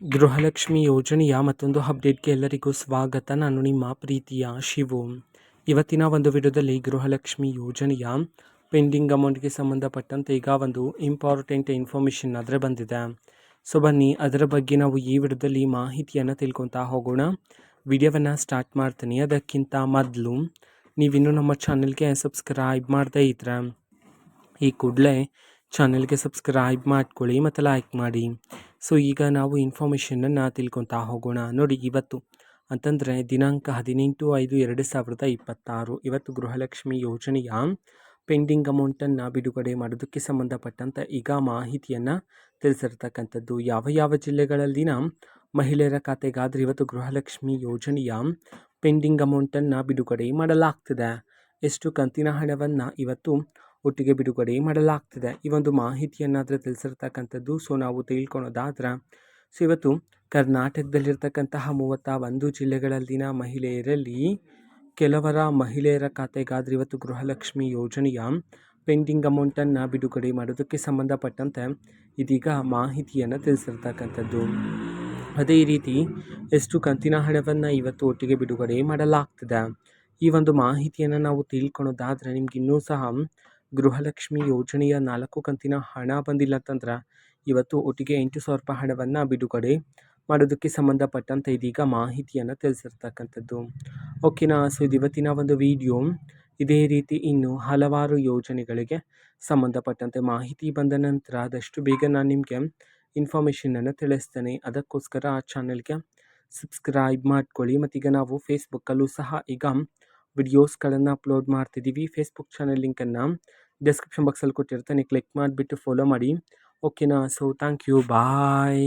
ಗೃಹಲಕ್ಷ್ಮಿ ಯೋಜನೆಯ ಮತ್ತೊಂದು ಅಪ್ಡೇಟ್ಗೆ ಎಲ್ಲರಿಗೂ ಸ್ವಾಗತ. ನಾನು ನಿಮ್ಮ ಪ್ರೀತಿಯ ಶಿವು. ಇವತ್ತಿನ ಒಂದು ವಿಡಿಯೋದಲ್ಲಿ ಗೃಹಲಕ್ಷ್ಮಿ ಯೋಜನೆಯ ಪೆಂಡಿಂಗ್ ಅಮೌಂಟ್ಗೆ ಸಂಬಂಧಪಟ್ಟಂತೆ ಈಗ ಒಂದು ಇಂಪಾರ್ಟೆಂಟ್ ಇನ್ಫಾರ್ಮೇಷನ್ ಆದರೆ ಬಂದಿದೆ. ಸೊ ಬನ್ನಿ ಅದರ ಬಗ್ಗೆ ನಾವು ಈ ವಿಡಿಯೋದಲ್ಲಿ ಮಾಹಿತಿಯನ್ನು ತಿಳ್ಕೊತಾ ಹೋಗೋಣ. ವಿಡಿಯೋವನ್ನು ಸ್ಟಾರ್ಟ್ ಮಾಡ್ತೀನಿ. ಅದಕ್ಕಿಂತ ಮೊದಲು ನೀವಿನ್ನೂ ನಮ್ಮ ಚಾನಲ್ಗೆ ಸಬ್ಸ್ಕ್ರೈಬ್ ಮಾಡದೇ ಇದ್ರೆ ಈ ಕೂಡಲೇ ಚಾನಲ್ಗೆ ಸಬ್ಸ್ಕ್ರೈಬ್ ಮಾಡ್ಕೊಳ್ಳಿ ಮತ್ತು ಲೈಕ್ ಮಾಡಿ. ಸೊ ಈಗ ನಾವು ಇನ್ಫಾರ್ಮೇಷನನ್ನು ತಿಳ್ಕೊತಾ ಹೋಗೋಣ. ನೋಡಿ, ಇವತ್ತು ಅಂತಂದರೆ ದಿನಾಂಕ 18/5/2026 ಇವತ್ತು ಗೃಹಲಕ್ಷ್ಮಿ ಯೋಜನೆಯ ಪೆಂಡಿಂಗ್ ಅಮೌಂಟನ್ನು ಬಿಡುಗಡೆ ಮಾಡೋದಕ್ಕೆ ಸಂಬಂಧಪಟ್ಟಂತೆ ಈಗ ಮಾಹಿತಿಯನ್ನು ತಿಳಿಸಿರ್ತಕ್ಕಂಥದ್ದು. ಯಾವ ಯಾವ ಜಿಲ್ಲೆಗಳಲ್ಲಿನ ಮಹಿಳೆಯರ ಖಾತೆಗಾದರೆ ಇವತ್ತು ಗೃಹಲಕ್ಷ್ಮಿ ಯೋಜನೆಯ ಪೆಂಡಿಂಗ್ ಅಮೌಂಟನ್ನು ಬಿಡುಗಡೆ ಮಾಡಲಾಗ್ತಿದೆ, ಎಷ್ಟು ಕಂತಿನ ಹಣವನ್ನು ಇವತ್ತು ಒಟ್ಟಿಗೆ ಬಿಡುಗಡೆ ಮಾಡಲಾಗ್ತಿದೆ, ಈ ಒಂದು ಮಾಹಿತಿಯನ್ನಾದರೆ ತಿಳಿಸಿರ್ತಕ್ಕಂಥದ್ದು. ಸೊ ನಾವು ತಿಳ್ಕೊಳೋದಾದ್ರೆ, ಸೊ ಇವತ್ತು ಕರ್ನಾಟಕದಲ್ಲಿರ್ತಕ್ಕಂತಹ 31 ಜಿಲ್ಲೆಗಳಲ್ಲಿನ ಮಹಿಳೆಯರಲ್ಲಿ ಕೆಲವರ ಮಹಿಳೆಯರ ಖಾತೆಗಾದರೆ ಇವತ್ತು ಗೃಹಲಕ್ಷ್ಮಿ ಯೋಜನೆಯ ಪೆಂಡಿಂಗ್ ಅಮೌಂಟನ್ನು ಬಿಡುಗಡೆ ಮಾಡೋದಕ್ಕೆ ಸಂಬಂಧಪಟ್ಟಂತೆ ಇದೀಗ ಮಾಹಿತಿಯನ್ನು ತಿಳಿಸಿರ್ತಕ್ಕಂಥದ್ದು. ಅದೇ ರೀತಿ ಎಷ್ಟು ಕಂತಿನ ಹಣವನ್ನು ಇವತ್ತು ಒಟ್ಟಿಗೆ ಬಿಡುಗಡೆ ಮಾಡಲಾಗ್ತಿದೆ, ಈ ಒಂದು ಮಾಹಿತಿಯನ್ನು ನಾವು ತಿಳ್ಕೊಳೋದಾದರೆ, ನಿಮ್ಗೆ ಇನ್ನೂ ಸಹ ಗೃಹಲಕ್ಷ್ಮಿ ಯೋಜನೆಯ 4 ಕಂತಿನ ಹಣ ಬಂದಿಲ್ಲ ಅಂತಂದ್ರೆ ಇವತ್ತು ಒಟ್ಟಿಗೆ 8,000 ರೂಪಾಯಿ ಹಣವನ್ನು ಬಿಡುಗಡೆ ಮಾಡೋದಕ್ಕೆ ಸಂಬಂಧಪಟ್ಟಂತೆ ಇದೀಗ ಮಾಹಿತಿಯನ್ನು ತಿಳಿಸಿರ್ತಕ್ಕಂಥದ್ದು. ಓಕೆನಾ. ಸೊ ಇದು ಇವತ್ತಿನ ಒಂದು ವಿಡಿಯೋ. ಇದೇ ರೀತಿ ಇನ್ನು ಹಲವಾರು ಯೋಜನೆಗಳಿಗೆ ಸಂಬಂಧಪಟ್ಟಂತೆ ಮಾಹಿತಿ ಬಂದ ನಂತರ ಆದಷ್ಟು ಬೇಗ ನಾನು ನಿಮಗೆ ಇನ್ಫಾರ್ಮೇಷನನ್ನು ತಿಳಿಸ್ತೇನೆ. ಅದಕ್ಕೋಸ್ಕರ ಆ ಚಾನಲ್ಗೆ ಸಬ್ಸ್ಕ್ರೈಬ್ ಮಾಡ್ಕೊಳ್ಳಿ. ಮತ್ತೀಗ ನಾವು ಫೇಸ್ಬುಕ್ಕಲ್ಲೂ ಸಹ ಈಗ ವಿಡಿಯೋಸ್ಗಳನ್ನು ಅಪ್ಲೋಡ್ ಮಾಡ್ತಿದ್ದೀವಿ. ಫೇಸ್ಬುಕ್ ಚಾನಲ್ ಲಿಂಕನ್ನು ಡಿಸ್ಕ್ರಿಪ್ಷನ್ ಬಾಕ್ಸಲ್ಲಿ ಕೊಟ್ಟಿರ್ತಾನೆ, ಕ್ಲಿಕ್ ಮಾಡಿಬಿಟ್ಟು ಫಾಲೋ ಮಾಡಿ. ಓಕೆನಾ. So thank you, bye.